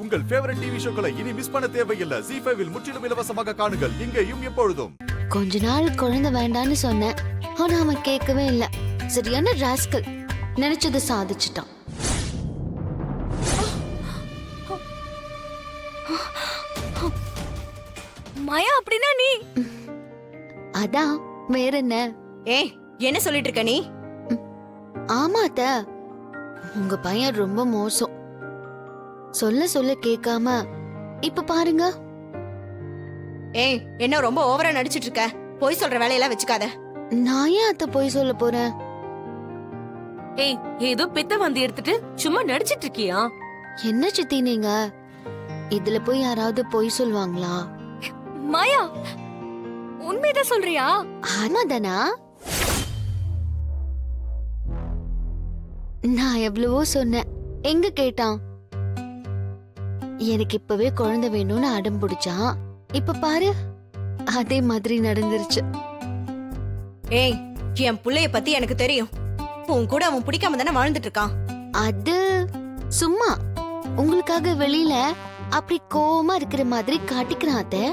உங்கள் favourite TV ஷோக்களை இனி miss பண்ண தேவையில்லை. ZEE5 இல் முற்றிலும் இலவசமாக காணுங்கள். இங்கேயும் எப்பொழுதும். கொஞ்ச நாள் குழந்தை வேண்டான்னு சொன்னேன். ஆனா அவன் கேட்கவே இல்ல. சரியான ராஸ்கல். நினைச்சதை சாதிச்சிட்டான். மாயா அப்படின்னா நீ அதான் வேற என்ன? ஏய் என்ன சொல்லிட்டு இருக்க நீ? ஆமா அத்த, உங்க பையன் ரொம்ப மோசம். சொல்ல சொல்ல கேட்காம இப்ப பாருங்க. ஏய் என்ன ரொம்ப ஓவரா நடிச்சிட்டு இருக்க? போய் சொல்ற வேலையெல்லாம் வச்சுக்காத. நான் ஏன் அத்த போய் சொல்ல போறேன்? ஏய் ஏதோ பித்த வந்து எடுத்துட்டு சும்மா நடிச்சிட்டு இருக்கியா? என்ன சித்தி நீங்க? இதுல போய் யாராவது பொய் சொல்லுவாங்களா? மாயா உண்மைதான் சொல்றியா? ஆமாதானா? நான் எவ்வளவோ சொன்னேன், எங்க கேட்டான்? எனக்கு இப்பவே குழந்தை வேணும்னு அடம் பிடிச்சான். இப்ப பாரு, அதே மாதிரி நடந்துருச்சு. ஏய் என் புள்ளைய பத்தி எனக்கு தெரியும். உன் கூட அவன் பிடிக்காம தானே வாழ்ந்துட்டு இருக்கான். அது சும்மா உங்களுக்காக வெளியில அப்படி கோவமா இருக்கிற மாதிரி காட்டிக்கிறான் அத்தை.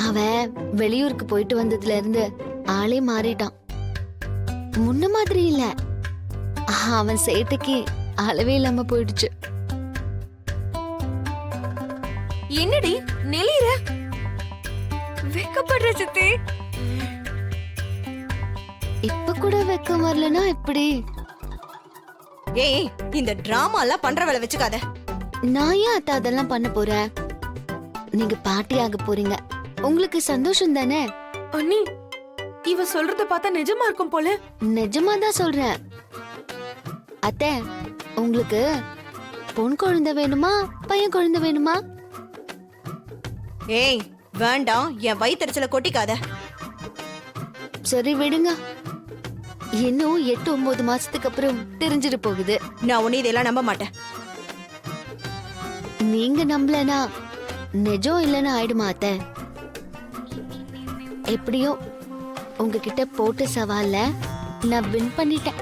அவன் வெளியூருக்கு போயிட்டு வந்ததுல இருந்து ஆளே மாறிட்டான். முன்ன மாதிரி இல்ல. அவன் சேட்டைக்கு அளவே இல்லாம போயிடுச்சு. என்னடி நெளிர? வெக்கப்படுற சித்தி. இப்ப கூட வெக்கம் வரலனா எப்படி? ஏய் இந்த டிராமா எல்லாம் பண்ற வேலை வச்சுக்காத. நான் ஏன் அத்தை அதெல்லாம் பண்ண போறேன்? நீங்க பாட்டி ஆக போறீங்க, உங்களுக்கு சந்தோஷம் தானே? அண்ணி இவ சொல்றத பார்த்தா நிஜமா இருக்கும் போல. நிஜமா தான் சொல்றேன் அத்தை. உங்களுக்கு பொன் குழந்தை வேணுமா பையன் குழந்தை வேணுமா? ஏய் வேண்டாம், என் வயித்தறிச்சல கொட்டிக்காத. சரி விடுங்க, இன்னும் 8-9 மாசத்துக்கு அப்புறம் தெரிஞ்சிட்டு போகுது. நான் உன்னை இதெல்லாம் நம்ப மாட்டேன். நீங்க நம்பலனா நிஜம் இல்லைன்னு ஆயிடுமா அத்தை? எப்படியோ உங்ககிட்ட போட்ட சவால்ல நான் வின் பண்ணிட்டேன்.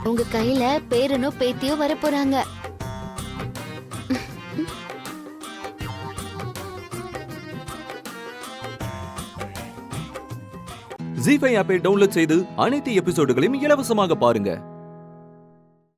உங்க கையில பேரனோ பேத்தியோ வர போறாங்க. ZEE5 ஆப்பை டவுன்லோட் செய்து அனைத்து எபிசோடுகளையும் இலவசமாக பாருங்க.